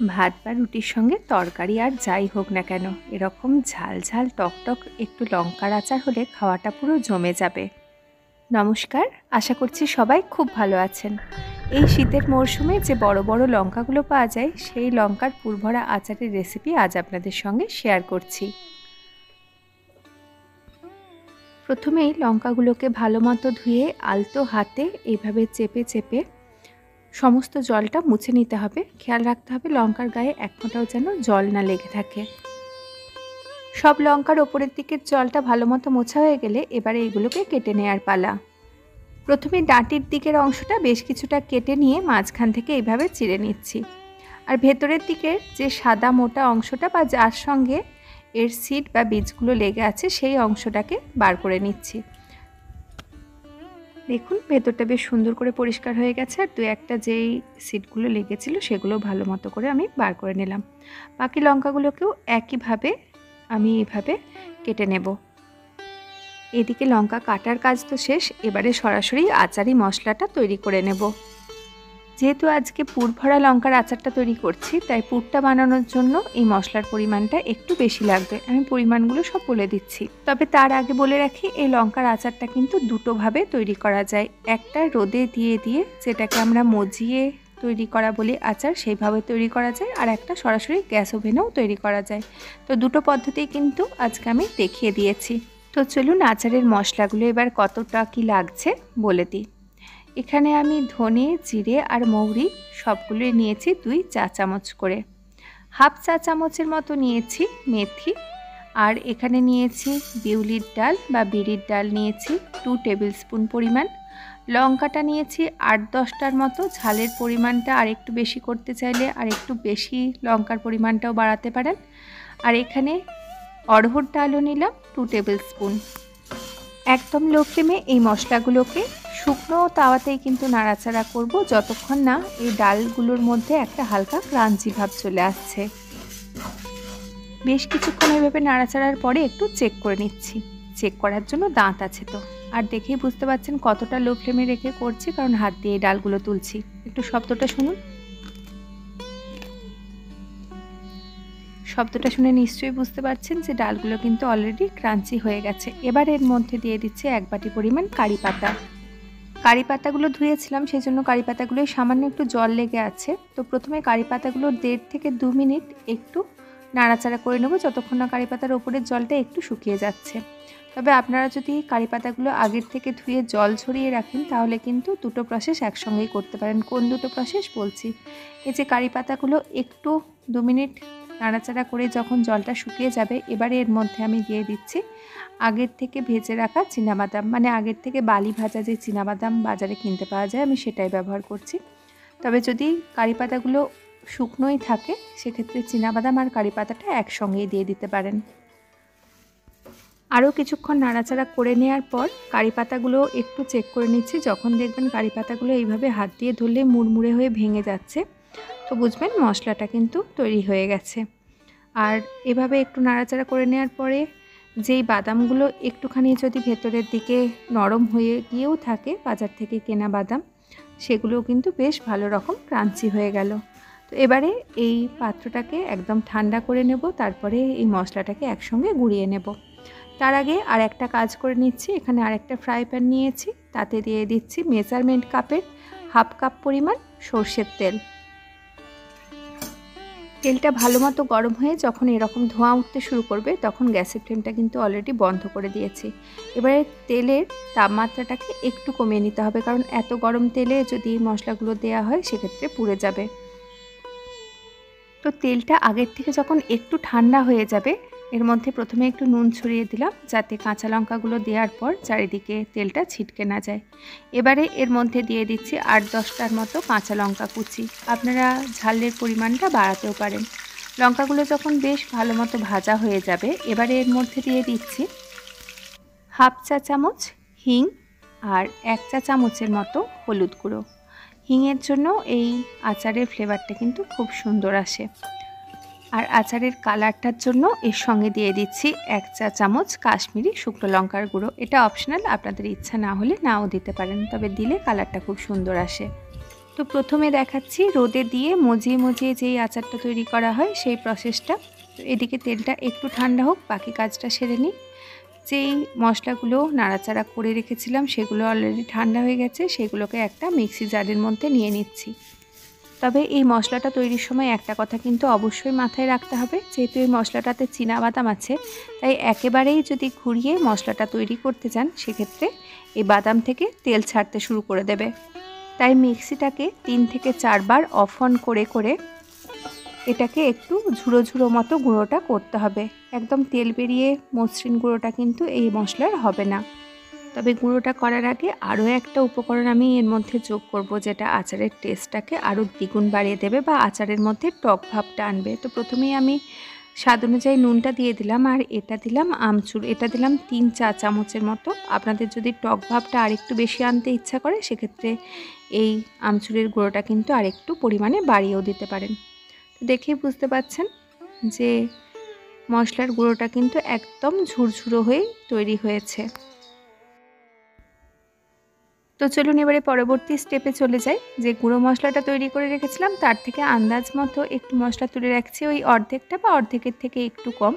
ভাত বা রুটির সঙ্গে তরকারি আর যাই হোক না কেন, এরকম ঝাল ঝাল টকটক একটু লঙ্কার আচার হলে খাওয়াটা পুরো জমে যাবে। নমস্কার, আশা করছি সবাই খুব ভালো আছেন। এই শীতের মরশুমে যে বড় বড় লঙ্কাগুলো পাওয়া যায়, সেই লঙ্কার পুরভরা আচারের রেসিপি আজ আপনাদের সঙ্গে শেয়ার করছি। প্রথমেই লঙ্কাগুলোকে ভালো মতো ধুয়ে আলতো হাতে এইভাবে চেপে চেপে সমস্ত জলটা মুছে নিতে হবে। খেয়াল রাখতে হবে লঙ্কার গায়ে এক ফোঁটাও যেন জল না লেগে থাকে। সব লঙ্কার ওপরের দিকের জলটা ভালো মতো মোছা হয়ে গেলে এবারে এগুলোকে কেটে নেওয়ার পালা। প্রথমে ডাঁটির দিকের অংশটা বেশ কিছুটা কেটে নিয়ে মাঝখান থেকে এইভাবে চিড়ে নিচ্ছি। আর ভেতরের দিকের যে সাদা মোটা অংশটা বা যার সঙ্গে এর সিড বা বীজগুলো লেগে আছে সেই অংশটাকে বার করে নিচ্ছি। দেখুন ভেতরটা বেশ সুন্দর করে পরিষ্কার হয়ে গেছে, আর দু একটা যেই সিডগুলো লেগেছিল সেগুলো ভালো মতো করে আমি বার করে নিলাম। বাকি লঙ্কাগুলোকেও একইভাবে আমি এভাবে কেটে নেব। এদিকে লঙ্কা কাটার কাজ তো শেষ, এবারে সরাসরি আচারি মশলাটা তৈরি করে নেব। যেহেতু আজকে পুর ভরা লঙ্কার আচারটা তৈরি করছি, তাই পুরটা বানানোর জন্য এই মশলার পরিমাণটা একটু বেশি লাগবে। আমি পরিমাণগুলো সব বলে দিচ্ছি, তবে তার আগে বলে রাখি এই লঙ্কার আচারটা কিন্তু দুটোভাবে তৈরি করা যায়। একটা রোদে দিয়ে দিয়ে, যেটাকে আমরা মজিয়ে তৈরি করা বলি আচার, সেইভাবে তৈরি করা যায়, আর একটা সরাসরি গ্যাস ওভেনেও তৈরি করা যায়। তো দুটো পদ্ধতিই কিন্তু আজকে আমি দেখিয়ে দিয়েছি। তো চলুন আচারের মশলাগুলো এবার কতটা কি লাগছে বলে দিই। এখানে আমি ধনে, জিরে আর মৌরি সবগুলোই নিয়েছি 2 চা চামচ করে। হাফ চা চামচের মতো নিয়েছি মেথি, আর এখানে নিয়েছি বিউলির ডাল বা বিরির ডাল নিয়েছি 2 টেবিল স্পুন পরিমাণ। লঙ্কাটা নিয়েছি 8-10টার মতো। ঝালের পরিমাণটা আর একটু বেশি করতে চাইলে আর একটু বেশি লঙ্কার পরিমাণটাও বাড়াতে পারেন। আর এখানে অড়হর ডালও নিলাম 2 টেবিল স্পুন। একদম লো ফ্লেমে এই মশলাগুলোকে শুকনো তাওয়াতেই কিন্তু নাড়াচাড়া করব, যতক্ষণ না এই ডালগুলোর মধ্যে একটা হালকা ক্রাঞ্চি ভাব চলে আসছে। বেশ কিছুক্ষণ এভাবে নাড়াচাড়ার পরে একটু চেক করে নিচ্ছি। চেক করার জন্য দাঁত আছে তো, আর দেখেই বুঝতে পারছেন কতটা লো ফ্লেমে রেখে করছি, কারণ হাত দিয়ে এই ডালগুলো তুলছি। একটু শব্দটা শুনুন। শব্দটা শুনে নিশ্চয়ই বুঝতে পারছেন যে ডালগুলো কিন্তু অলরেডি ক্রাঞ্চি হয়ে গেছে। এবার এর মধ্যে দিয়ে দিচ্ছি 1 বাটি পরিমাণ কারি পাতা। কারি পাতাগুলো ধুয়েছিলাম, সেই জন্য কারি পাতাগুলোয় সামান্য একটু জল লেগে আছে। তো প্রথমে কারি পাতাগুলো 1.5 থেকে 2 মিনিট একটু নাড়াচাড়া করে নেব, যতক্ষণ না কারি পাতার ওপরের জলটা একটু শুকিয়ে যাচ্ছে। তবে আপনারা যদি কারি পাতাগুলো আগের থেকে ধুয়ে জল ঝরিয়ে রাখেন, তাহলে কিন্তু দুটো প্রসেস একসঙ্গেই করতে পারেন। কোন দুটো প্রসেস বলছি, এই যে কারি পাতাগুলো একটু 2 মিনিট নাড়াচাড়া করে যখন জলটা শুকিয়ে যাবে, এবারে এর মধ্যে আমি দিয়ে দিচ্ছি আগের থেকে ভেজে রাখা চীনাবাদাম, মানে আগের থেকে বালি ভাজা যে চীনাবাদাম বাজারে কিনতে পাওয়া যায়, আমি সেটাই ব্যবহার করছি। তবে যদি কারি পাতাগুলো শুকনোই থাকে, সেক্ষেত্রে চীনাবাদাম আর কারি পাতাটা একসঙ্গেই দিয়ে দিতে পারেন। আরও কিছুক্ষণ নাড়াচাড়া করে নেওয়ার পর কারি পাতাগুলো একটু চেক করে নিচ্ছি। যখন দেখবেন কারি পাতাগুলো এইভাবে হাত দিয়ে ধরলে মুড়মুড়ে হয়ে ভেঙে যাচ্ছে, তো বুঝবেন মশলাটা কিন্তু তৈরি হয়ে গেছে। আর এভাবে একটু নাড়াচাড়া করে নেওয়ার পরে যেই বাদামগুলো একটুখানি যদি ভেতরের দিকে নরম হয়ে গিয়েও থাকে, বাজার থেকে কেনা বাদাম, সেগুলোও কিন্তু বেশ ভালো রকম ক্রাঞ্চি হয়ে গেল। তো এবারে এই পাত্রটাকে একদম ঠান্ডা করে নেব, তারপরে এই মশলাটাকে একসঙ্গে গুঁড়িয়ে নেব। তার আগে আর একটা কাজ করে নিচ্ছি। এখানে আরেকটা ফ্রাই প্যান নিয়েছি, তাতে দিয়ে দিচ্ছি মেজারমেন্ট কাপের 1/2 কাপ পরিমাণ সর্ষের তেল। তেলটা ভালো মতো গরম হয়ে যখন এরকম ধোঁয়া উঠতে শুরু করবে, তখন গ্যাসের ফ্লেমটা কিন্তু অলরেডি বন্ধ করে দিয়েছি। এবারে তেলের তাপমাত্রাটাকে একটু কমিয়ে নিতে হবে, কারণ এত গরম তেলে যদি মশলাগুলো দেওয়া হয় সেক্ষেত্রে পুড়ে যাবে। তো তেলটা আগের থেকে যখন একটু ঠান্ডা হয়ে যাবে, এর মধ্যে প্রথমে একটু নুন ছড়িয়ে দিলাম, যাতে কাঁচা লঙ্কাগুলো দেওয়ার পর চারিদিকে তেলটা ছিটকে না যায়। এবারে এর মধ্যে দিয়ে দিচ্ছি 8-10টার মতো কাঁচা লঙ্কা কুচি। আপনারা ঝালের পরিমাণটা বাড়াতেও পারেন। লঙ্কাগুলো যখন বেশ ভালো মতো ভাজা হয়ে যাবে, এবারে এর মধ্যে দিয়ে দিচ্ছি 1/2 চা চামচ হিং আর 1 চা চামচের মতো হলুদ গুঁড়ো। হিংয়ের জন্য এই আচারের ফ্লেভারটা কিন্তু খুব সুন্দর আসে। আর আচারের কালারটার জন্য এর সঙ্গে দিয়ে দিচ্ছি 1 চা চামচ কাশ্মীরি শুকনো লঙ্কার গুঁড়ো। এটা অপশনাল, আপনাদের ইচ্ছা না হলে নাও দিতে পারেন, তবে দিলে কালারটা খুব সুন্দর আসে। তো প্রথমে দেখাচ্ছি রোদে দিয়ে মজিয়ে মজিয়ে যেই আচারটা তৈরি করা হয় সেই প্রসেসটা। তো এদিকে তেলটা একটু ঠান্ডা হোক, বাকি কাজটা সেরে নিই। যেই মশলাগুলো নাড়াচাড়া করে রেখেছিলাম সেগুলো অলরেডি ঠান্ডা হয়ে গেছে, সেগুলোকে একটা মিক্সি জারের মধ্যে নিয়ে নিচ্ছি। তবে এই মশলাটা তৈরির সময় একটা কথা কিন্তু অবশ্যই মাথায় রাখতে হবে, যেহেতু এই মশলাটাতে চীনাবাদাম আছে, তাই একেবারেই যদি ঘুরিয়ে মশলাটা তৈরি করতে যান সেক্ষেত্রে এই বাদাম থেকে তেল ছাড়তে শুরু করে দেবে। তাই মিক্সিটাকে 3 থেকে 4 বার অফ অন করে করে এটাকে একটু ঝুড়ো ঝুড়ো মতো গুঁড়োটা করতে হবে। একদম তেল বেরিয়ে মসৃণ গুঁড়োটা কিন্তু এই মশলার হবে না। তবে গুঁড়োটা করার আগে আরও একটা উপকরণ আমি এর মধ্যে যোগ করব, যেটা আচারের টেস্টটাকে আরও দ্বিগুণ বাড়িয়ে দেবে বা আচারের মধ্যে টক ভাবটা আনবে। তো প্রথমেই আমি স্বাদ অনুযায়ী নুনটা দিয়ে দিলাম, আর এটা দিলাম আমচুর, এটা দিলাম 3 চা চামচের মতো। আপনাদের যদি টক ভাবটা আরেকটু বেশি আনতে ইচ্ছা করে সেক্ষেত্রে এই আমচুরের গুঁড়োটা কিন্তু আরেকটু পরিমাণে বাড়িয়েও দিতে পারেন। তো দেখেই বুঝতে পাচ্ছেন যে মশলার গুঁড়োটা কিন্তু একদম ঝুরঝুরো হয়ে তৈরি হয়েছে। তো চলুন এবারে পরবর্তী স্টেপে চলে যাই। যে গুঁড়ো মশলাটা তৈরি করে রেখেছিলাম তার থেকে আন্দাজ মতো একটু মশলা তুলে রাখছি, ওই অর্ধেকটা বা অর্ধেকের থেকে একটু কম।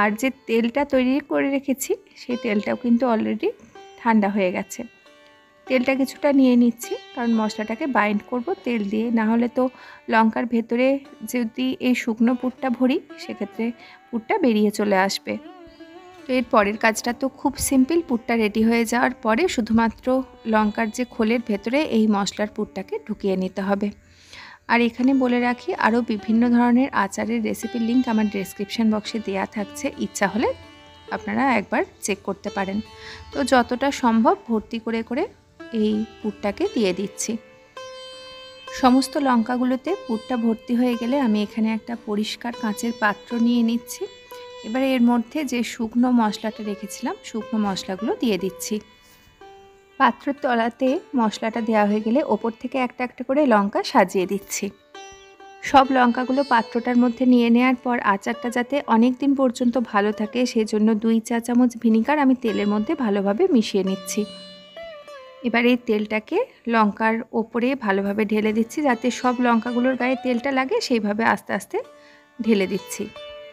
আর যে তেলটা তৈরি করে রেখেছি সেই তেলটাও কিন্তু অলরেডি ঠান্ডা হয়ে গেছে। তেলটা কিছুটা নিয়ে নিচ্ছি, কারণ মশলাটাকে বাইন্ড করব তেল দিয়ে, না হলে তো লঙ্কার ভেতরে যদি এই শুকনো পুরটা ভরি সেক্ষেত্রে পুরটা বেরিয়ে চলে আসবে। তো এর পরের কাজটা তো খুব সিম্পল। পুরটা রেডি হয়ে যাওয়ার পরে শুধুমাত্র লঙ্কার যে খোলের ভেতরে এই মশলার পুরটাকে ঢুকিয়ে নিতে হবে। আর এখানে বলে রাখি, আরও বিভিন্ন ধরনের আচারের রেসিপির লিঙ্ক আমার ডেসক্রিপশন বক্সে দেওয়া থাকছে, ইচ্ছা হলে আপনারা একবার চেক করতে পারেন। তো যতটা সম্ভব ভর্তি করে করে এই পুরটাকে দিয়ে দিচ্ছি। সমস্ত লঙ্কাগুলোতে পুরটা ভর্তি হয়ে গেলে আমি এখানে একটা পরিষ্কার কাঁচের পাত্র নিয়ে নিচ্ছি। এবারে এর মধ্যে যে শুকনো মশলাটা রেখেছিলাম শুকনো মশলাগুলো দিয়ে দিচ্ছি। পাত্রের তলাতে মশলাটা দেওয়া হয়ে গেলে ওপর থেকে একটা একটা করে লঙ্কা সাজিয়ে দিচ্ছি। সব লঙ্কাগুলো পাত্রটার মধ্যে নিয়ে নেওয়ার পর আচারটা যাতে অনেক দিন পর্যন্ত ভালো থাকে সেই জন্য 2 চা চামচ ভিনিগার আমি তেলের মধ্যে ভালোভাবে মিশিয়ে নিচ্ছি। এবার এই তেলটাকে লঙ্কার ওপরে ভালোভাবে ঢেলে দিচ্ছি, যাতে সব লঙ্কাগুলোর গায়ে তেলটা লাগে সেইভাবে আস্তে আস্তে ঢেলে দিচ্ছি।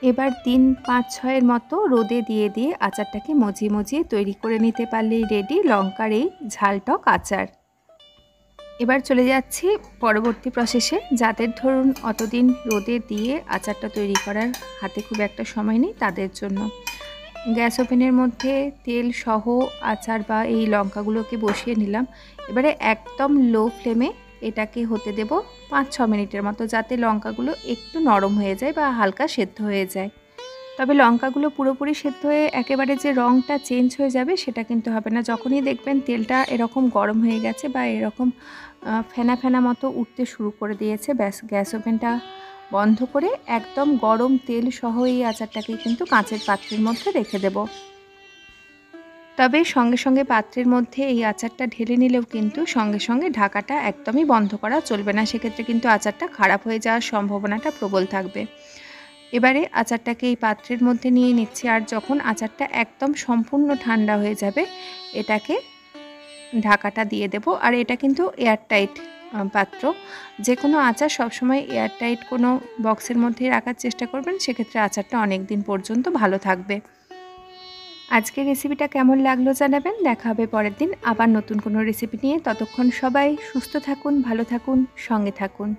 এবার 3-5-6 মতো রোদে দিয়ে দিয়ে আচারটাকে মজিয়ে মজিয়ে তৈরি করে নিতে পারলেই রেডি লঙ্কার এই ঝালটক আচার। এবার চলে যাচ্ছি পরবর্তী প্রসেসে। যাদের ধরুন অতদিন রোদে দিয়ে আচারটা তৈরি করার হাতে খুব একটা সময় নেই তাদের জন্য গ্যাস ওভেনের মধ্যে তেল সহ আচার বা এই লঙ্কাগুলোকে বসিয়ে নিলাম। এবারে একদম লো ফ্লেমে এটাকে হতে দেব 5-6 মিনিটের মতো, যাতে লঙ্কাগুলো একটু নরম হয়ে যায় বা হালকা সেদ্ধ হয়ে যায়। তবে লঙ্কাগুলো পুরোপুরি সেদ্ধ হয়ে একেবারে যে রঙটা চেঞ্জ হয়ে যাবে সেটা কিন্তু হবে না। যখনই দেখবেন তেলটা এরকম গরম হয়ে গেছে বা এরকম ফেনা ফেনা মতো উঠতে শুরু করে দিয়েছে, ব্যাস গ্যাস ওভেনটা বন্ধ করে একদম গরম তেল সহ এই আচারটাকে কিন্তু কাঁচের পাত্রের মধ্যে রেখে দেব। তবে সঙ্গে সঙ্গে পাত্রের মধ্যে এই আচারটা ঢেলে নিলেও কিন্তু সঙ্গে সঙ্গে ঢাকাটা একদমই বন্ধ করা চলবে না, সেক্ষেত্রে কিন্তু আচারটা খারাপ হয়ে যাওয়ার সম্ভাবনাটা প্রবল থাকবে। এবারে আচারটাকে এই পাত্রের মধ্যে নিয়ে নিচ্ছি, আর যখন আচারটা একদম সম্পূর্ণ ঠান্ডা হয়ে যাবে এটাকে ঢাকাটা দিয়ে দেব। আর এটা কিন্তু এয়ারটাইট পাত্র, যে কোনো আচার সবসময় এয়ারটাইট কোনো বক্সের মধ্যে রাখার চেষ্টা করবেন, সেক্ষেত্রে আচারটা অনেক দিন পর্যন্ত ভালো থাকবে। আজকের রেসিপিটা কেমন লাগলো জানাবেন। দেখা হবে পরের দিন আবার নতুন কোনো রেসিপি নিয়ে। ততক্ষণ সবাই সুস্থ থাকুন, ভালো থাকুন, সঙ্গে থাকুন।